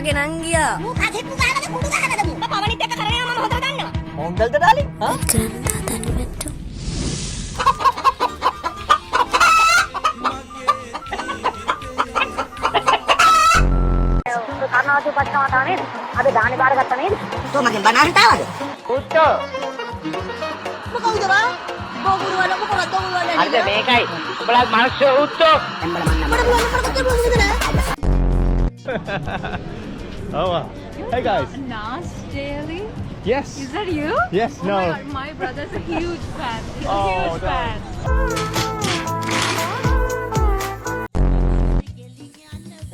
ගෙනන් ගියා. අදෙප්පු ගානද කුඩු ගහනද මු? පවනිත් එක්ක කරගෙන යනවා මම හොඳට දන්නවා. මොන්දල්ද ඩාලින්? හා? කරන්නා තනිවෙන්න. කර්ණාවතී පච්චමාතා නේද? අද දානේ බාර ගත්තා නේද? තෝ මගෙන් බනහට ආවද? උත්තෝ. මොකද බා? බෝගුරු වල මොකද බෝගුරු වල? අද මේකයි. උඹලා මිනිස්සු උත්තෝ. Oh, hey guys. Nas Daily? Yes. Is that you? Yes, Oh no. my God, my brother's a huge fan. He's a Oh, huge no. fan.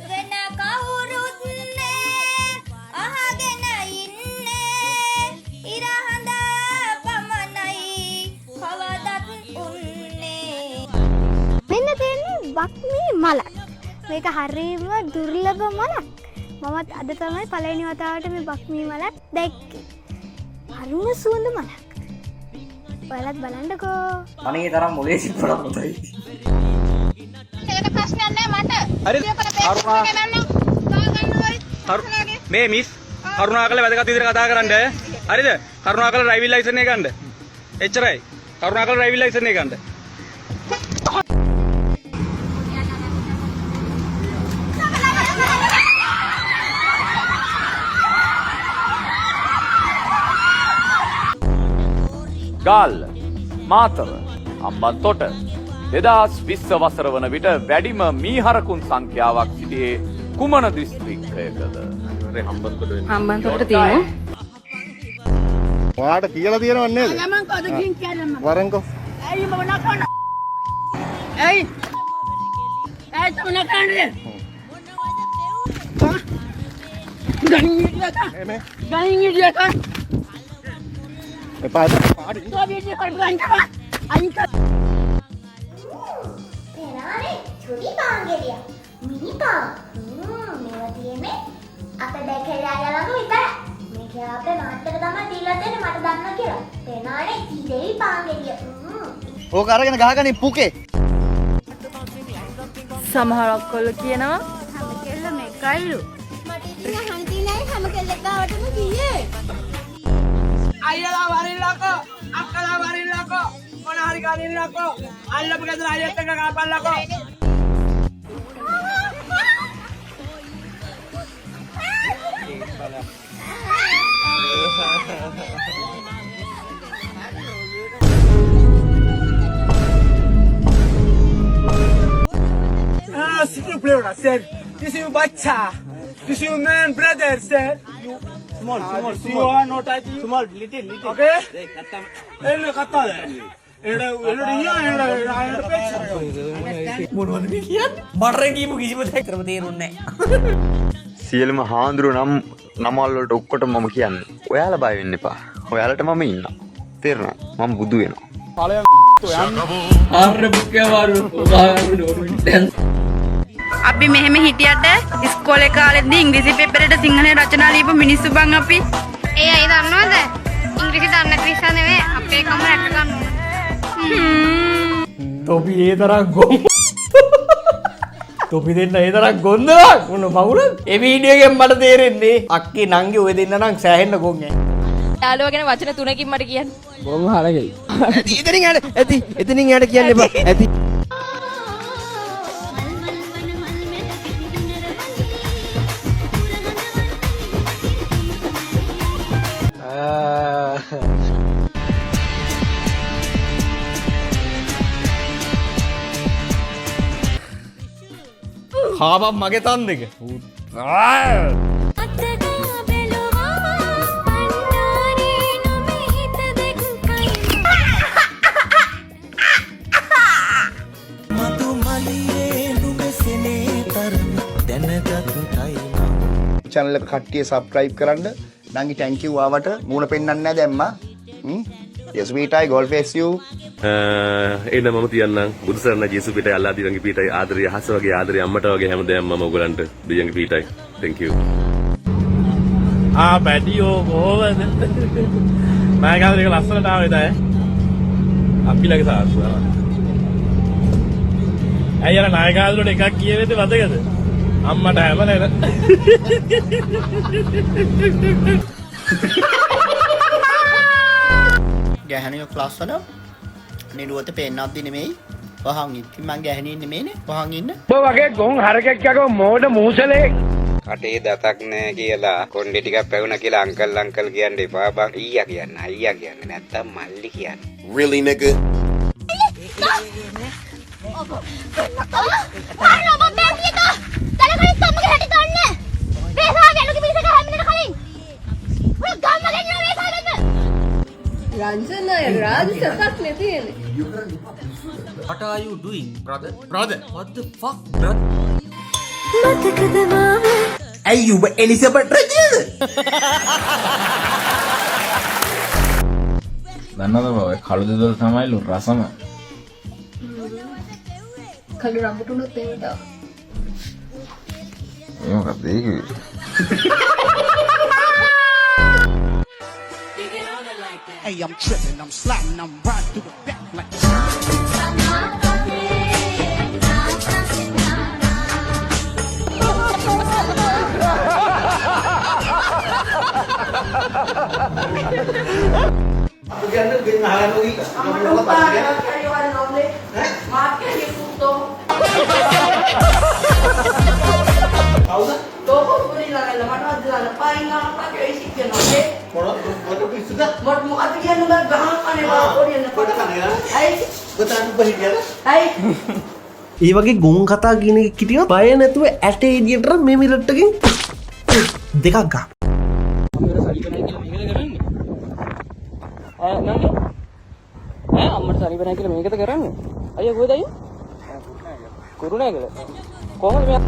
වෙන කවුරුත් නෑ අහගෙන ඉන්නේ ඉර හඳ පමණයි කවදත් උන්නේ මෙන්න තියෙන්නේ බක්මී මලක්. මේක හරියම දුර්ලභ මලක්. මමත් අද තමයි පළවෙනි වතාවට මේ බක්මී මලක් දැක්කේ. හරිම සුවඳ මලක්. ඔයාලත් බලන්නකෝ. අනේ තරම් මොලේ සිප්පඩ පොතයි. ඒකට ප්‍රශ්නයක් නෑ මට හරිද? මේ මිස් කරුණාකරලා වැදගත් විදිහට කතා කරන්න. හරිද? කරුණාකරලා ඩ්‍රයිවිං ලයිසන් එක ගන්න. එච්චරයි. කරුණාකරලා ඩ්‍රයිවිං ලයිසන් එක ගන්න. ගාල්ල මාතර අම්බන්තොට 2020 වසර වන විට වැඩිම මීහරකුන් සංඛ්‍යාවක් සිටියේ කුමන දිස්ත්‍රික්කයකද? හම්බන්තොට තියෙනවා. ඔයාට කියලා තියෙනව නේද? මම කවද ගින් කියන්න වරන්කෝ. ඇයි මම නකන ඇයි තම නකන්නේ මේ ගහින් ඉඩියට එපා පාඩි. තෝ වීඩියෝ කල් ගන්න අයික එනානේ චුරි පාංගෙලිය මිනි පාං මේවා තියෙන්නේ අපේ බැකරියා ළඟ විතරයි මේක අපේ මාත්තට තමයි දීලා දෙන්නේ මට දන්නවා කියලා එනානේ සීදේවි පාංගෙලිය ඕක අරගෙන ගහගන්නේ පුකේ. සමහර ඔක්කොල්ලෝ කියනවා හැම කෙල්ල මේකයිලු. මට ඉතින් අහන්න තියෙන්නේ හැම කෙල්ලෙක් ගාවටම ගියේ අයියලා වරිල්ලකෝ අක්කලා වරිල්ලකෝ මොන හරි ගනින්නකෝ අල්ලපු ගෙදර අයියත් එක්ක ගාපල්ලකෝ Sit you play on said this is bacha this is man brother said you small you are not small little okay ello katta එඩ එඩියා එඩ පෙච් මොනවද මේ කියන්නේ මරේ කීපු කිසිම දෙයක් කරම තේරුන්නේ නැහැ සියලුම හාඳුරු නමල් වලට ඔක්කොටම මම කියන්නේ ඔයාලා බය වෙන්න එපා ඔයාලට මම ඉන්නවා තේරුණා මම බුදු වෙනවා අපි මෙහෙම හිටියට ඉස්කෝලේ කාලෙදී ඉංග්‍රීසි පේපරේට සිංහලෙන් රචනා ලියපු මිනිස්සු බං අපි. ඒ අය දන්නවද? ඉංග්‍රීසි දන්නේ නැති නිසා නෙවෙයි අපේ කම රැක ගන්න. තොපි ඒ තරම් ගොම් තොපි දෙන්න ඒ තරම් ගොන්දලා මොන මගුල ඒ වීඩියෝ එකෙන් මට තේරෙන්නේ අක්කේ නංගි ඔය දෙන්න නම් සෑහෙන්න ගොන් ඈ යාළුවා ගැන වචන තුනකින් මට කියන්න. ගොන් හරගෙයි එතනින් යට ඇති එතනින් යට කියන්න එපා ඇති කාපම් මගේ තන් දෙක channel එක කට්ටිය subscribe කරන්න. නංගි thank you ආවට මූණ පෙන්නන්නේ නැහැ දැම්මා. yes sweetie gold face you. එන්න මම තියන්නම් බුදුසරණ ජේසු පිටයි අල්ලා දිවංගි පිටයි ආදරය හස වගේ ආදරය අම්මට වගේ හැමදේම මම ඔයගලන්ට දිවංගි පිටයි. thank you. පැටියෝ කොහොමද? මම ගාව එක ලස්සනට ආවේ දැන්. අපිලගේ සාස්වා. අයියලා නායකයාදුරට එකක් කියවෙද්දි වදගද? අම්මට හැම නේද? ගැහණියෝ ක්ලාස් වල නිරුවත පෙන්නද්දි නෙමෙයි වහන් ඉතින් මං ගැහණියෙ නෙමෙයිනේ වහන් ඉන්න. ඔබ වගේ ගොන් හරකෙක් යකෝ මෝඩ මූසලේ. කටේ දතක් නෑ කියලා කොණ්ඩේ ටිකක් පැවුණා කියලා අංකල් කියන්න එපා බං. අයියා කියන්න නැත්තම් මල්ලි කියන්න. Really nigga? What are you doing, brother? What the fuck, brother? Hey, you Elizabeth Rajil. දන්නවද බව කළු දෙදොල තමයිලු රසම කළු රඹුටුනොත් එහෙම දාව. ඒ මොකක්ද ඒක? Hey, I'm tripping, I'm sliding, I'm riding through the back like ඒ වගේ ගොන් කතා කියන එක කිටියොත් බය නැතුව ඇට එඩියට මේ මිරට්ටකින් දෙකක් ගන්න. අම්මට සනීප නැහැ කියලා මේකද කරන්නේ? අයියා කොහෙද අයියා? කුරුණෑගල. කොහොමද මේ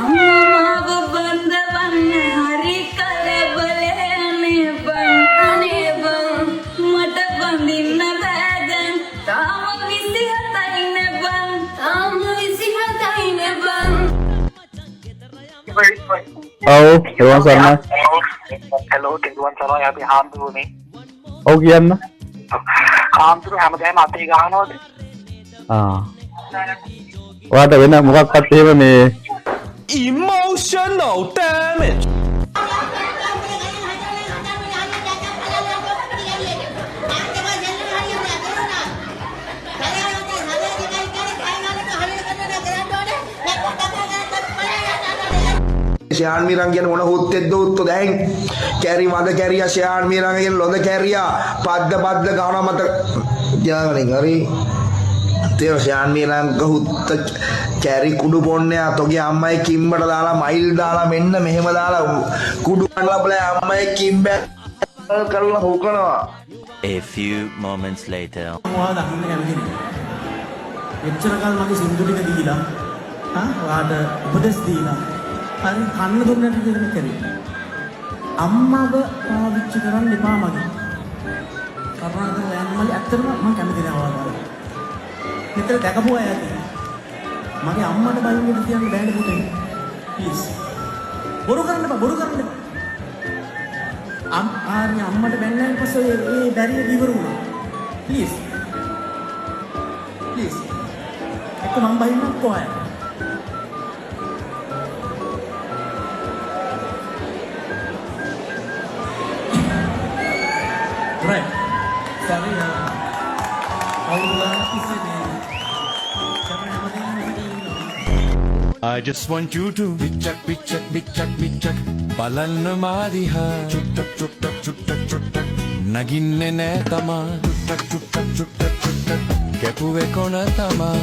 අම්මා බබන්දවන්න හරි කලබලේ අනේ බං මට බඳින්න බෑදන් තාම 27යි නේ බං තාම 27යි නේ බං. ඔව් ඒවා සර්ණ Hello, Tinduan Saroy, අපි හාමුදුරුවනේ. ඔව් කියන්න හාමුදුරුව හැමදාම අතේ ගහනවද? ඔයාට වෙන මොකක්වත් එහෙම මේ Emotional damage. ශයාන් මීරන් කියන මොන හොත්තෙද්ද උත්තෝ දැන් කැරි වද කැරියා ශයාන් මීරන් කියන ලොද කැරියා පද්ද ගාන මත යාගලින් හරි තේ ශයාන් මීරන් ගහුත්ත කැරි කුඩු පොන්නේ තෝගේ අම්මයි කිම්බට දාලා මයිල් දාලා මෙන්න මෙහෙම දාලා කුඩු කඩලා බලයි අම්මයි කිම්බ කරලා හොකනවා. A few moments later. මොනවද අහින්න යන්නේ? එච්චර කල් මගේ සින්දු ටික දීලා ඔයාට උපදෙස් දීලා හරි කන්න දුන්නට දෙන්න කරේ. අම්මව පාවිච්චි කරන්න එපා මගේ. කරුණාකරලා යන්න මල්ලි ඇත්තටම මම කැමති නෑ ඔයාලා. මෙතන දැකපු අය ඇති. මගේ අම්මට බයින් දෙන්න තියන්න බෑනේ පුතේ. ප්ලීස්. බොරු කරන්න එපා. ආන්නේ අම්මට බැන්නයින් පස්සේ ඒ බැරිය ඉවර වුණා. ප්ලීස්. එක්ක මම බයින්නත් කොහේ? Right. Sorry. I just want you to පිච්චක් බලන්න මාදිහා චුට්ටක් නගින්නේ නෑ තමා චුට්ටක් කැපුවේ කොන තමා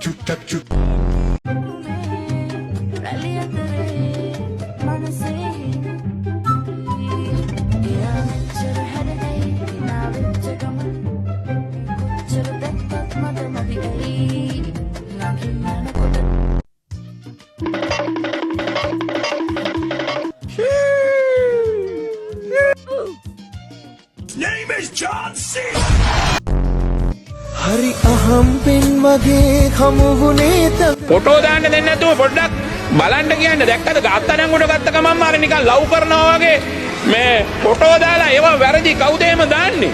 චුට්ටක් හරි අහම්පෙන් වගේ හමුුණේ ෆොටෝ දාන්න දෙන්නේ නැතුව පොඩ්ඩක් බලන්න කියන්න. දැක්කද ගාත්තනම් උඩ ගත්ත ගමන් අර නිකන් ලව් කරනවා වගේ මේ ෆොටෝ දාලා ඒවා වැරදි කවුද එහෙම දාන්නේ?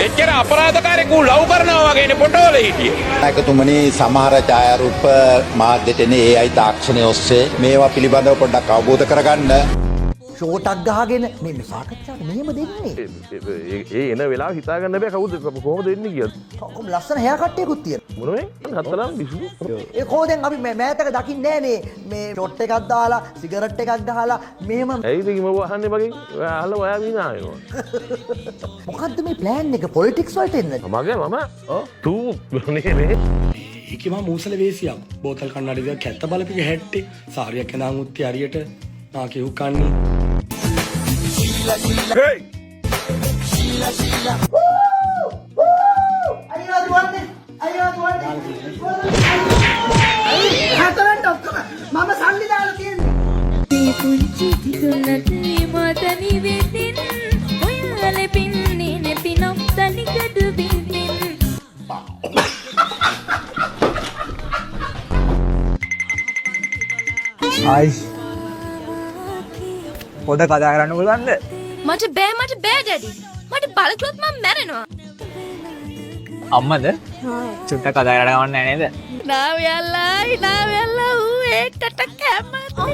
එච්චර අපරාධකාරයෙකු ලව් කරනවා වගේනේ ෆොටෝවල හිටියේ. नायकතුමනි සමහර ඡායාරූප මාධ්‍යට එන්නේ AI තාක්ෂණය ඔස්සේ මේවා පිළිබඳව පොඩ්ඩක් අවබෝධ කරගන්න. ෂෝටක් ගහගෙන මේ සාකච්ඡාවට මෙහෙම දෙන්නේ. ඒ එන වෙලාව හිතාගන්න බෑ කවුද කොහොමද වෙන්නේ කියලා. කොහොම ලස්සන හෙයා කට්ටියකුත් තියෙනවා. මොනවේ? හතරම් විසු. ඒ කොහෙන් අපි මෑතක දකින්නේ නෑනේ මේ ෂොට් එකක් දාලා සිගරට් එකක් ගහලා මෙහෙම. ඇයිද කිම වහන්නේ මගෙන්? අහලා ඔයා විනා වෙනවා. මොකද්ද මේ ප්ලෑන් එක පොලිටික්ස් වලට එන්නේ? මගේ මම තූ නේ ඒකම මූසල වේසියක් බෝතල් කන්නඩි දෙක කැත්ත බලපික හැට්ටේ සාරියක් නාන් උත්තේ හරියට නාකේ උකන්නේ අයියෝ දුවන්නේ හතරට ඔක්කොම මම සල්ලි දාලා තියෙන්නේ මේ පුංචි දිගුණට මතනි වෙදින් ඔයාලේ පින්නේ නැතිනම් තනිකඩ බින්දින් ආයි පොඩ කතා කරන්න පුළුවන්ද මට බෑ ඩැඩි මට බලකලොත් මම මැරෙනවා අම්මද චුට්ටක් කතා කරන්න ගමන් නෑ නේද නාවයල්ලා ඌ ඒකට කැමති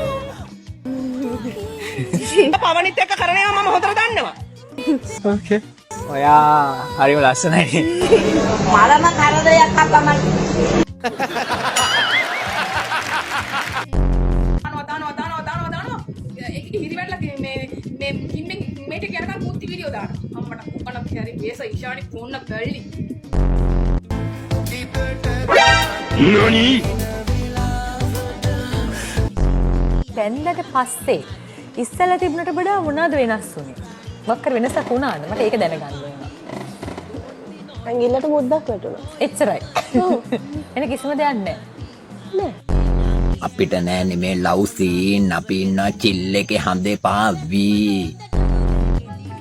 පවනිත් එක්ක කරනවා මම හොඳට දන්නවා ඕකේ ඔයා හරිම ලස්සනයි මලම කරදයක් අපමණ බැන්දට පස්සේ ඉස්සලා තිබුණට වඩා මොනවද වෙනස් වුනේ? මොකක් වෙනසක් වුණාද? මට ඒක දැනගන්න වෙනවා. ඇඟිල්ලට මුද්දක් වැටුණා. එච්චරයි. එන කිසිම දෙයක් නැහැ. නෑ. අපිට නෑනේ මේ ලව් සීන් අපි ඉන්න චිල් එකේ හඳේ පාවී.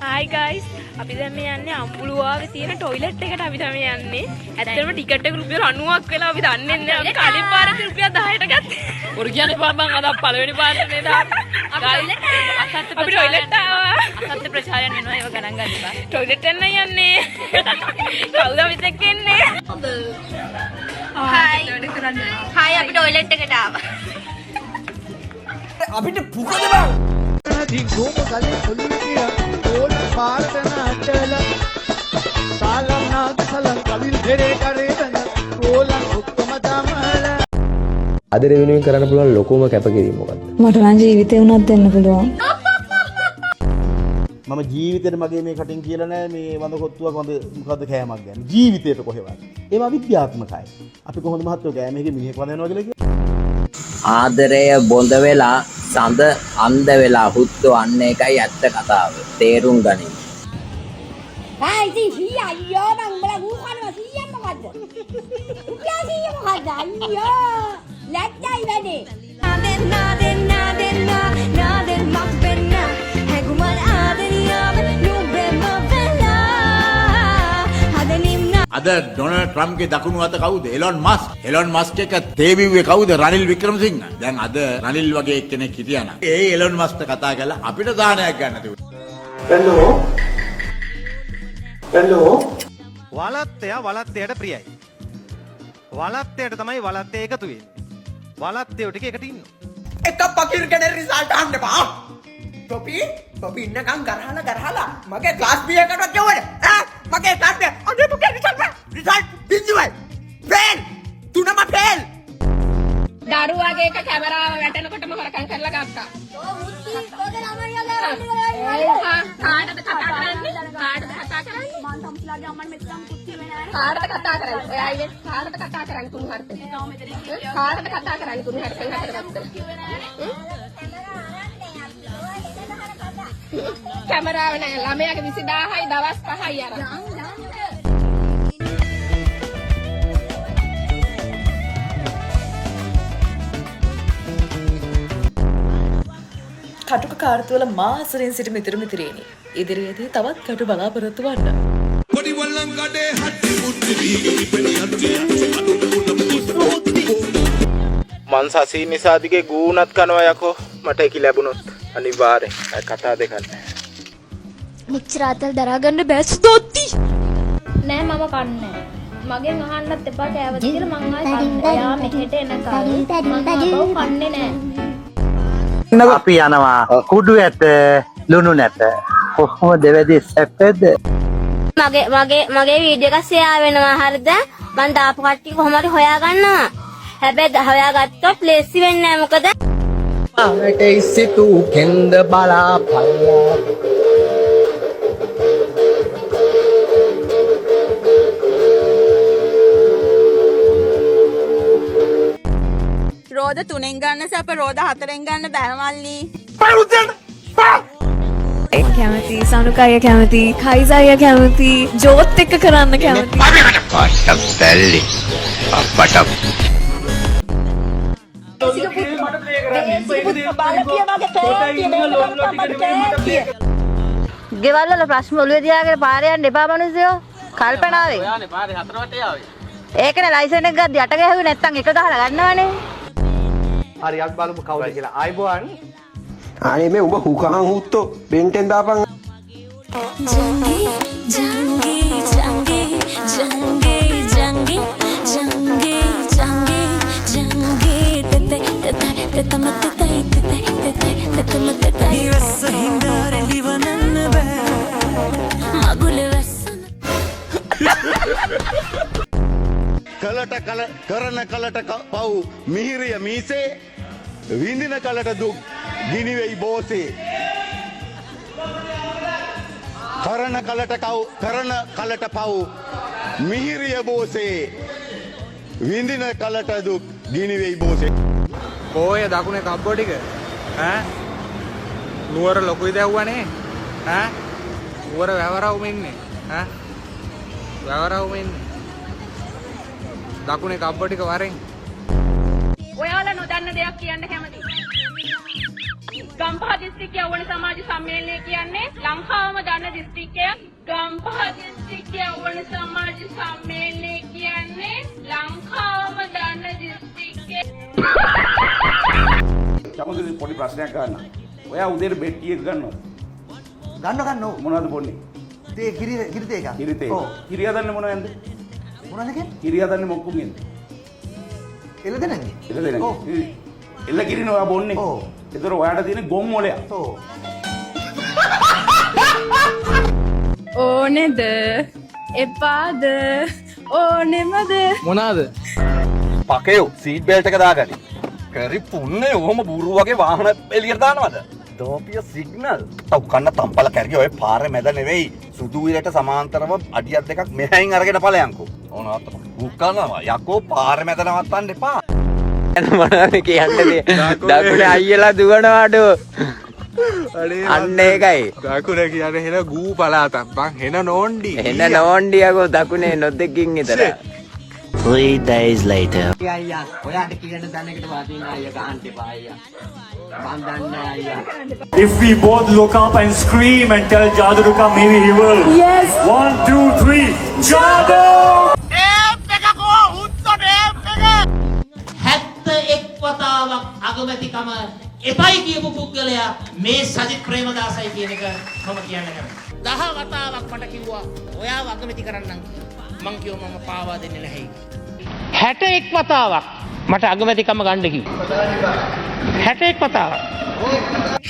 Hi guys අපි දැන් මේ යන්නේ අම්පුලුවාවේ තියෙන টয়ලට් එකට අපි තමයි යන්නේ. ඇත්තටම ටිකට් එක රුපියල් 90ක් වෙලා අපි දන්නේ නැහැ. අපි කලින් පාරේ රුපියල් 10ට ගත්තා. ඔර කියන්නේ බං අද පළවෙනි පාරේ නේද? අපි টয়ලට් ආවා. අසත්‍ය ප්‍රචාරයන් වෙනවා ඒව ගණන් ගන්න එපා. টয়ලට් එන්න යන්නේ. කවුද අපිත් එක්ක ඉන්නේ? Hi. Hi අපි টয়ලට් එකට ආවා. අපිට පුකද බං දිගෝම ගලේ පොළු කියා ඕල් පාරට නටලා සාලම් නාද සලම් කවිල් දෙරේ කරේ දන ඕලන් ඔක්කොම තමලා අද රෙවෙනුවෙන් කරන්න පුළුවන් ලොකුම කැපකිරීම මොකක්ද? මට නම් ජීවිතේ උනත් දෙන්න පුළුවන්. මම ජීවිතේට මගේ මේ කටින් කියලා නෑ මේ වඳ කොත්තුවක් වඳ මොකද්ද කෑමක් ගන්න ජීවිතේට කොහෙවත් ඒවා විද්‍යාත්මකයි අපි කොහොමද මහත්තයෝ කෑමේක මිනිහෙක් වඳ යනවා කියලා ආදරය බොඳ වෙලා සඳ අන්ධ වෙලා හුත්තු අන්න එකයි ඇත්ත කතාව. තේරුම් ගනින්. ආයි සීයා අයියෝ මං උඹලා ගූ කනවා සීයා මොකද්ද? උඹලා සීයා මොකද්ද? අයියෝ ලැජ්ජයි වැඩේ. නාදෙන් මක් වෙන්න හැගුමන් ආදනියාව නුඹෙම වෙලා හදනිම් අද ඩොනල්ඩ් ට්‍රම්ප්ගේ දකුණු අත කවුද? Elon Musk. එලොන් මස්ක් එක තේවිව්වේ කවුද? රනිල් වික්‍රමසිංහ. දැන් අද රනිල් වගේ එක්කෙනෙක් හිටියානම් ඒ එලොන් මස්ක්ට කතා කරලා අපිට දානයක් ගන්න තිබුණා. හෙලෝ වලත්තයා වලත්තයට ප්‍රියයි වලත්තයට තමයි වලත්තය එකතු වෙන්නේ වලත්තයෝ ටික එකට ඉන්නවා එක පකිල් කෙනෙක් රිසල්ට් අහන්න බා තොපි ඉන්නකම් ගරහලා මගේ ක්ලාස් B එකටවත් යවන්න ඈ මගේ ක්ලාස් B අනේ පුතේ රිසල්ට් බින්දුවයි ෆේල් තුනම ෆේල් දරුවාගේ එක කැමරාව වැටෙනකොටම හොරකම් කරලා ගත්තා. කාටද කතා කරන්නේ? මම තම්ස්ලාගේ අම්මන් මෙතන කුට්ටිය වෙනා කාටද කතා කරන්නේ? ඔයා අයියේ කාටද කතා කරන්නේ තුන් හර්ථ? කාටද කතා කරන්නේ තුන් හර්ථ හතරකට? කැමරාව නැහැ. ළමයාගේ 20000යි දවස් 5යි අර. කටුක කාර්තුවල මාසරින් සිට මිතුරු මිතුරේනි. ඉදිරියේදී තවත් කටු බලාපොරොත්තු වන්න. මං සසී නිසා දිගේ ගූණත් කනවා යකෝ මට ඒක ලැබුණොත් අනිවාර්යෙන් කතා දෙකක් නැහැ. මෙච්චර අතල් දරා ගන්න බෑ සුදොත්ති. නෑ මම කන්නේ. මගෙන් අහන්නත් එපා කෑවද කියලා මං ආයෙ කන්නේ. එයා මෙහෙට එනකල් මං ආපහු කන්නේ නෑ. අපි යනවා කුඩු ඇට ලුණු නැට කොහොම දෙවැදි සැපද මගේ වීඩියෝ එක ෂෙයා වෙනවා හරිද? මං දාපු කට්ටිය කොහොම හරි හොයාගන්නවා. හැබැයි හොයාගත්තොත් ලේසි වෙන්නේ නෑ මොකද? ආවට ඉසිතු කෙන්ද බලාපල්ලා රෝද 3ෙන් ගන්න සැප රෝද 4ෙන් ගන්න බෑමල්ලි. කැමති සනුකය කැමති කයිසය කැමති ජෝත් එක්ක කරන්න කැමති. පට්ටැල්ලි අපට ගෙවල් වල ප්‍රශ්න ඔළුවේ තියාගෙන පාරේ යන්න එපා මිනිස්සුયો. කල්පනාවේ. ඔයානේ පාරේ 4 වටේ ආවේ. ඒකනේ ලයිසන් එක ගද්දි යට ගැහුවේ නැත්තම් එක ගහලා ගන්නවනේ. හරි අපි බලමු කවුද කියලා ආයිබෝන් අනේ මේ උඹ හුකහන් හුත්තෝ බෙන්ටෙන් දාපන් කරන කලට පව් මිහිරිය මීසේ විඳින කලට දුක් ගිනිවෙයි බෝසේ කරන කලට පව් මිහිරිය බෝසේ විඳින කලට දුක් ගිනිවෙයි බෝසේ ඔය දකුණේ කබ්බෝ ටික ඈ නුවර ලොකුයි දැව්වනේ ඈ නුවර වැවරවුම ඉන්නේ ඈ වැවරවුම ඉන්නේ දකුණේ කබ්බෝ ටික වරෙන් ඔයාලා නොදන්න දෙයක් කියන්න කැමතියි. ගම්පහ දිස්ත්‍රික්කයේ අවුණ සමාජ සම්මේලනය කියන්නේ ලංකාවම දන්න දිස්ත්‍රික්කයක්. ගම්පහ දිස්ත්‍රික්කයේ අවුණ සමාජ සම්මේලනය කියන්නේ ලංකාවම දන්න දිස්ත්‍රික්කය. චමුදේ පොඩි ප්‍රශ්නයක් ගන්න. ඔයා උදේට බෙට්ටි එක ගන්නවද? ගන්න මොනවද බොන්නේ? තේ කිරිතේ එක. කිරිතේ. කිරිය හදන්නේ මොනවෙන්ද? මොනවද කියන්නේ? කිරිය හදන්නේ මොකුගෙන්ද? එළ දෙනන්නේ. එළ දෙනන්නේ. එළ කිරින ඔයා බොන්නේ. ඔව්. ඒතර ඔයාට තියෙන ගොම් මොලයක්. ඔව්. ඕනේද? එපාද? ඕනෙමද? මොනවාද? පකයෝ සීට් බෙල්ට් එක දාගනි. කරි පුන්නේ ඔහොම බූරු වගේ වාහන එළියට දානවද? දෝපිය සිග්නල්. තව කන්න තම්පල කැරිය ඔය පාරේ මැද නෙවෙයි. සුදු විලට සමාන්තරව අඩියක් දෙකක් මෙහෙන් අරගෙන ඵලයන්කෝ. ඕන නවත්තපන්. මුක්කනවා යකෝ පාරේ මැද නවත්තන්න එපා. මොනවද කියන්නේ දකුණේ අයියලා දුවනවාඩු අන්න ඒකයි දකුණ කියන්නේ හෙන ගූ පලාතක් බං හෙන නෝන්ඩි එන්න නෝන්ඩියකෝ දකුණේ නොදෙකින් විතර 3 days later අයියා ඔයාට කියන දන්න එකට වාදින අයියා ගහන්න එපා අයියා මන් දන්නේ අයියා If we both look up and scream and tell Jadu to come, maybe he will. Yes. 1, 2, 3, Jadu! 71 වතාවක් අගමැතිකම එපයි කියපු පුද්ගලයා මේ සජිත් ප්‍රේමදාසයි කියන එක මම කියන්න කැමතියි. 10 වතාවක් මට කිව්වා ඔයාව අගමැති කරන්නම්. මං කිව්වා මම පාවා දෙන්නේ නැහැ. 61 වතාවක් මට අගමැතිකම ගන්න කිව්වා. 61 වතාවක්.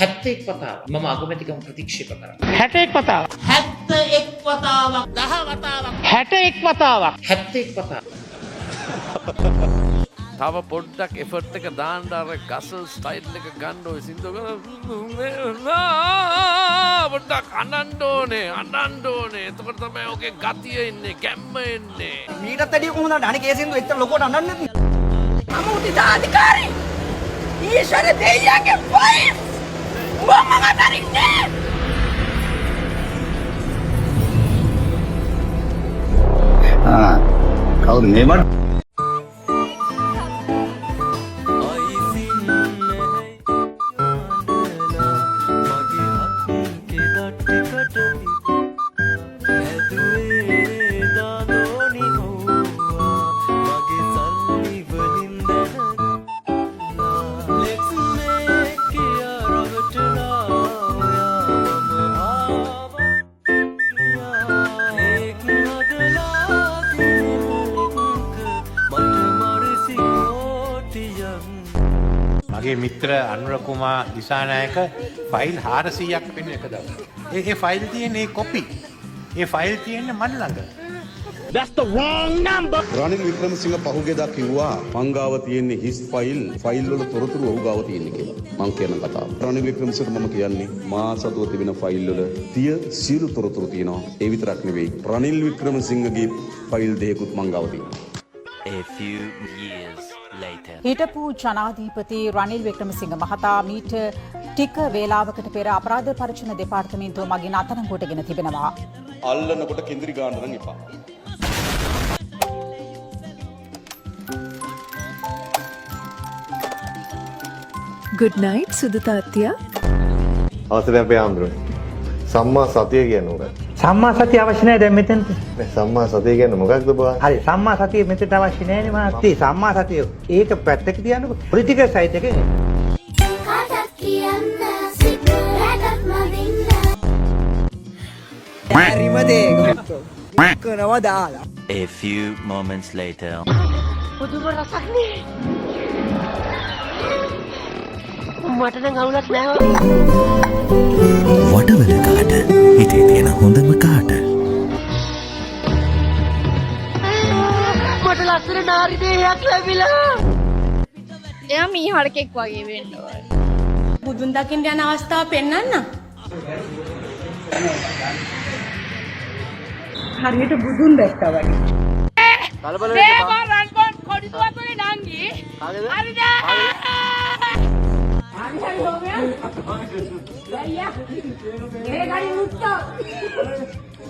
71 වතාවක් මම අගමැතිකම ප්‍රතික්ෂේප කරා. 61 වතාවක්. 71 වතාවක් 10 වතාවක් 61 වතාවක් 71 වතාවක්. තව පොඩ්ඩක් එෆර්ට් එක දාන්න අර ගසල් ස්ටයිල් එක ගන්න ඔය සින්දු පොඩ්ඩක් අඬන්න ඕනේ එතකොට තමයි ඔකේ ගතිය එන්නේ ගැම්ම එන්නේ මීටත් වැඩිය කොහොමද අනේ කේ සින්දු එච්චර ලොකුවට අඬන්නේ නැත් මම උදිතාධිකාරී ඊශ්වර දෙයියන්ගේ වයිෆ් මම ගතරින්නේ කවුද මේ මට මගේ මිත්‍ර අනුර කුමා දිසානායක ෆයිල් 400ක් වෙන එක දවස්. ඒ ෆයිල් තියෙන්නේ කොපි. ඒ ෆයිල් තියෙන්නේ මන් ළඟ. That's the wrong number. Ranil Wickremesinghe පහුගියදා කිව්වා මං ගාව තියෙන්නේ හිස් ෆයිල් වල තොරතුරු ඔහු ගාව තියෙන්නේ කියලා. මං කියන කතාව. රනිල් වික්‍රමසිංහට මම කියන්නේ මා සතුව තිබෙන ෆයිල් වල සියලු තොරතුරු තියෙනවා. ඒ විතරක් නෙවෙයි. රනිල් වික්‍රමසිංහගේ ෆයිල් දෙකකුත් මං ගාව තියෙනවා. A few years later. හිටපු ජනාධිපති රනිල් වික්‍රමසිංහ මහතා මීට ටික වේලාවකට පෙර අපරාධ පරීක්ෂණ දෙපාර්තමේන්තුව මගින් අත්අඩංගුවට ගෙන තිබෙනවා. අල්ලනකොට කිඳිරි ගන්න නම් එපා. Good night සුදු තාත්තියා. අවසරයි අපේ ආම්ද්‍රෝනි. සම්මා සතිය කියන්නේ මොකක්ද? සම්මා සතිය අවශ්‍ය නැහැ දැන් මෙතනට. මේ සම්මා සතිය කියන්නේ මොකක්ද බා? හරි සම්මා සතිය මෙතනට අවශ්‍ය නැහැ නේ මාත්‍රි. සම්මා සතිය ඒක පැත්තක තියන්නකො. පොලිටිකල් සයිඩ් එකේ. කාටත් කියන්න සිගරටක් නදින්න. හරිම දේ. කරනවා දාලා. A few moments later. පුදුම රසක්නේ. මට නම් අවුලක් නෑ. වඩවල කාට හිතේ තියෙන හොඳම කාට මට ලස්සන නාරි දේහයක් ලැබිලා. එයා මීහරකෙක් වගේ වෙන්න ඕන. බුදුන් දකින්න යන අවස්ථාව පෙන්වන්න. හරියට බුදුන් දැක්කා වගේ. කලබල වෙන්න එපා. රන්කොන් කොඩිතුවක් වගේ නංගි. හරිද? හරි හොමයා. අයියා. ඒ ගාඩි මුට්ටෝ.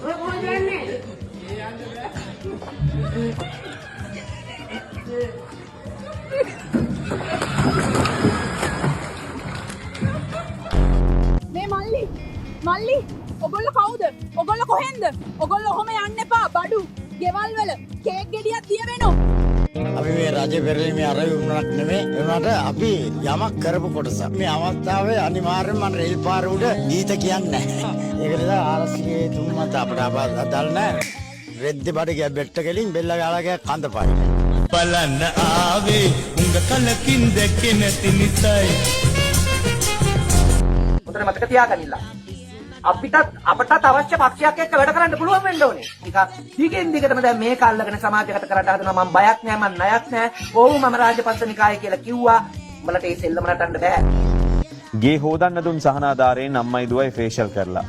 ඔය කොහෙද යන්නේ? මේ මල්ලි ඔගොල්ලෝ කවුද? ඔගොල්ලෝ කොහෙන්ද? ඔගොල්ලෝ ඔහොම යන්න එපා. බඩු ගෙවල් වල කේක් ගෙඩියක් දිය වෙනවා. අපි මේ රජ පෙරලීමේ අරවි වුණාක් නෙමෙයි. ඒ වුණාට අපි යමක් කරපු කොටසක්. මේ අවස්ථාවේ අනිවාර්යෙන්ම මම රේල් පාර උඩ ගීත කියන්නේ නැහැ. ඒක නිසා ආරසිගේ තුන්මත අපිට අදාළ නැහැ. රෙද්ද බඩ ගිය බෙට්ට කෙලින් බෙල්ල ගාලා කඳ පායි. බලන්න ආවේ උංග කලකින් දැක්කේ නැති නිසයි. උතන මතක තියාගන්නilla. අපටත් අවශ්‍ය පක්ෂයක් එක්ක වැඩ කරන්න පුළුවන් වෙන්න ඕනේ. ටිකක් දිගින් දිගටම දැන් මේක අල්ලගෙන සමාජගත කරන්න හදනවා. මම බයක් නෑ, මම ණයක් නෑ. ඕව මම රාජපක්ෂ නිකාය කියලා කිව්වා. උඹලට ඒ සෙල්ලම නටන්න බෑ. ගේ හොදන්න දුන් සහනාධාරයෙන් අම්මයි දුවයි ෆේෂල් කරලා.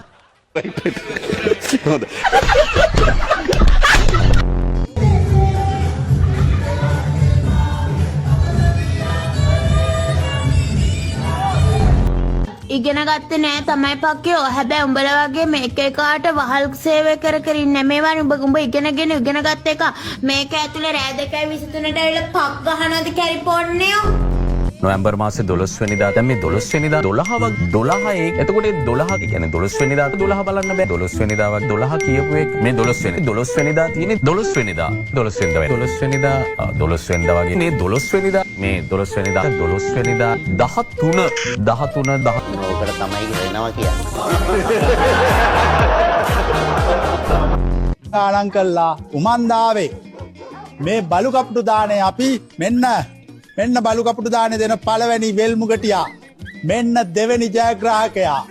හොඳයි. ඉගෙන ගත්තේ නෑ තමයි පක්කෝ. හැබැයි උඹලා වගේ මේක එකාට වහල් සේවය කර ඉන්නේ මේවා උඹ ඉගෙනගෙන ඉගෙන ගත්ත එක මේක ඇතුලේ රෑ 2:23ට ඇවිල්ලා පක් ගහනවාද කැලිෆෝනියෝ. නොවැම්බර් මාසේ 12 වෙනිදා දැන් මේ 12 වෙනිදා 12 එතකොට 12 කියන්නේ 12 වෙනිදාට 12 බලන්න බෑ. 12 වෙනිදා වගේ 12 කියපු එක මේ 12 වෙනිදා තියෙන්නේ 12 වෙනිදා 12 වෙනිදා වගේ මේ 12 වෙනිදා මේ 12 වෙනිදා 13 ඕකට තමයි වෙනවා කියන්නේ. ආලං කළා උමන්දාවේ මේ බලු කප්ටු දානේ අපි මෙන්න බලු කපුටු දානේ දෙන පළවෙනි වෙල්මුගටියා. මෙන්න දෙවෙනි ජයග්‍රාහකයා.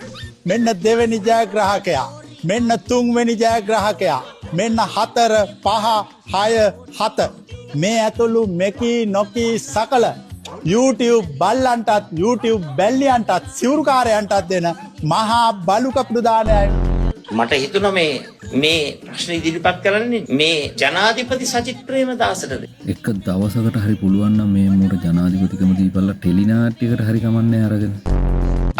මෙන්න දෙවෙනි ජයග්‍රාහකයා. මෙන්න තුන්වෙනි ජයග්‍රාහකයා. මෙන්න 4 5 6 7 මේ ඇතුළු මෙකී නොකී සකල YouTube බල්ලන්ටත් YouTube බැල්ලියන්ටත් සිවුරුකාරයන්ටත් දෙන මහා බලු කපුටු දානයයි. මට හිතුණා මේ ප්‍රශ්න ඉදිරිපත් කරන්නේ මේ ජනාධිපති සජිත් ප්‍රේමදාසටද. එක දවසකට හරි පුළුවන් නම් මේ මොකට ජනාධිපතිකම දීපල්ලා ටෙලිනාට්‍යයකට හරි කමන්නේ අරගෙන.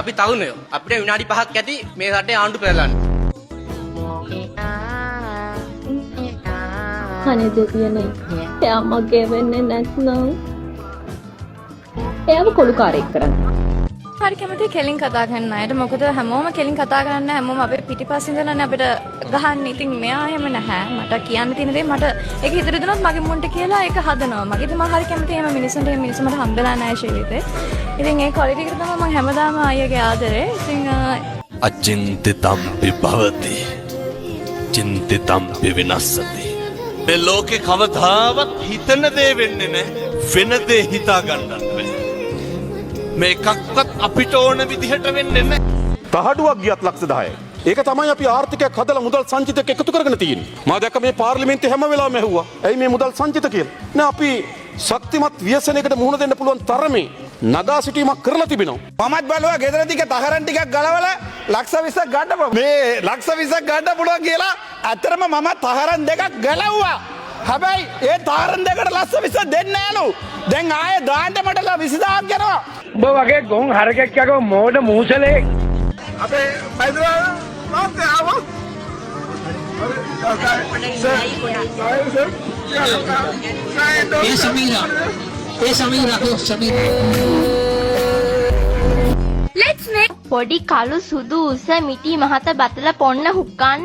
අපි තවුනයෝ අපිට විනාඩි 5ක් ඇති මේ රටේ ආණ්ඩු පෙරලන්න. අනේ දෙවියනේ. එයා මගේ වෙන්නේ නැත්නම් එයාව කොළුකාරයෙක් කරන්න. හරි කැමති කෙලින් කතා කරන්න අයට. මොකද හැමෝම කෙලින් කතා කරන්න හැමෝම අපේ පිටිපස්සින් ඉඳලානේ අපිට ගහන්නේ. ඉතින් මෙයා එහෙම නැහැ. මට කියන්න තියෙන දේ මට ඒක ඉදිරි දුනොත් මගේ මුන්ට කියලා ඒක හදනවා. මගේ මම හරි කැමති එහෙම මිනිස්සුන්ට මට හම්බෙලා නැහැ ශීලිතේ. ඉතින් ඒ ක්වොලිටි එක තමයි මම හැමදාම අයියගේ ආදරේ. ඉතින් අචින්තිතම්පි භවති චින්තිතම්පි විනස්සති. මේ ලෝකේ කවදාවත් හිතන දේ වෙන්නේ නැහැ. වෙන දේ හිතා ගන්නත් බැහැ. මේකක්වත් අපිට ඕන විදිහට වෙන්නේ නැහැ. තහඩුවක් ගියත් ලක්ෂ 10යි. ඒක තමයි අපි ආර්ථිකයක් හදලා මුදල් සංචිතයක් එකතු කරගෙන තියෙන්නේ. මම දැක්ක මේ පාර්ලිමේන්තුවේ හැම වෙලාවෙම ඇහුවා. ඇයි මේ මුදල් සංචිත කියලා? නෑ අපි ශක්තිමත් ව්‍යසනයකට මුහුණ දෙන්න පුළුවන් තරමේ නගා සිටීමක් කරලා තිබෙනවා. මමත් බලුවා ගෙදර ටික තහරන් ටිකක් ගලවලා ලක්ෂ 20ක් ගන්න පුළුවන්. මේ ලක්ෂ 20ක් ගන්න පුළුවන් කියලා ඇත්තටම මම තහරන් දෙකක් ගලවුවා. හැබැයි ඒ තහරන් දෙකට ලක්ෂ 20 දෙන්නේ නෑලු. දැන් ආයේ දාන්න මට 20000ක් යනවා. උඹ වගේ ගොන් හරකෙක් යකෝ මෝඩ මූසලේ. අපේ හයිදරාබාද් මාත් ආවා. පොඩි කළු සුදු උස මිටි මහත බතල පොන්න හුක්කන්න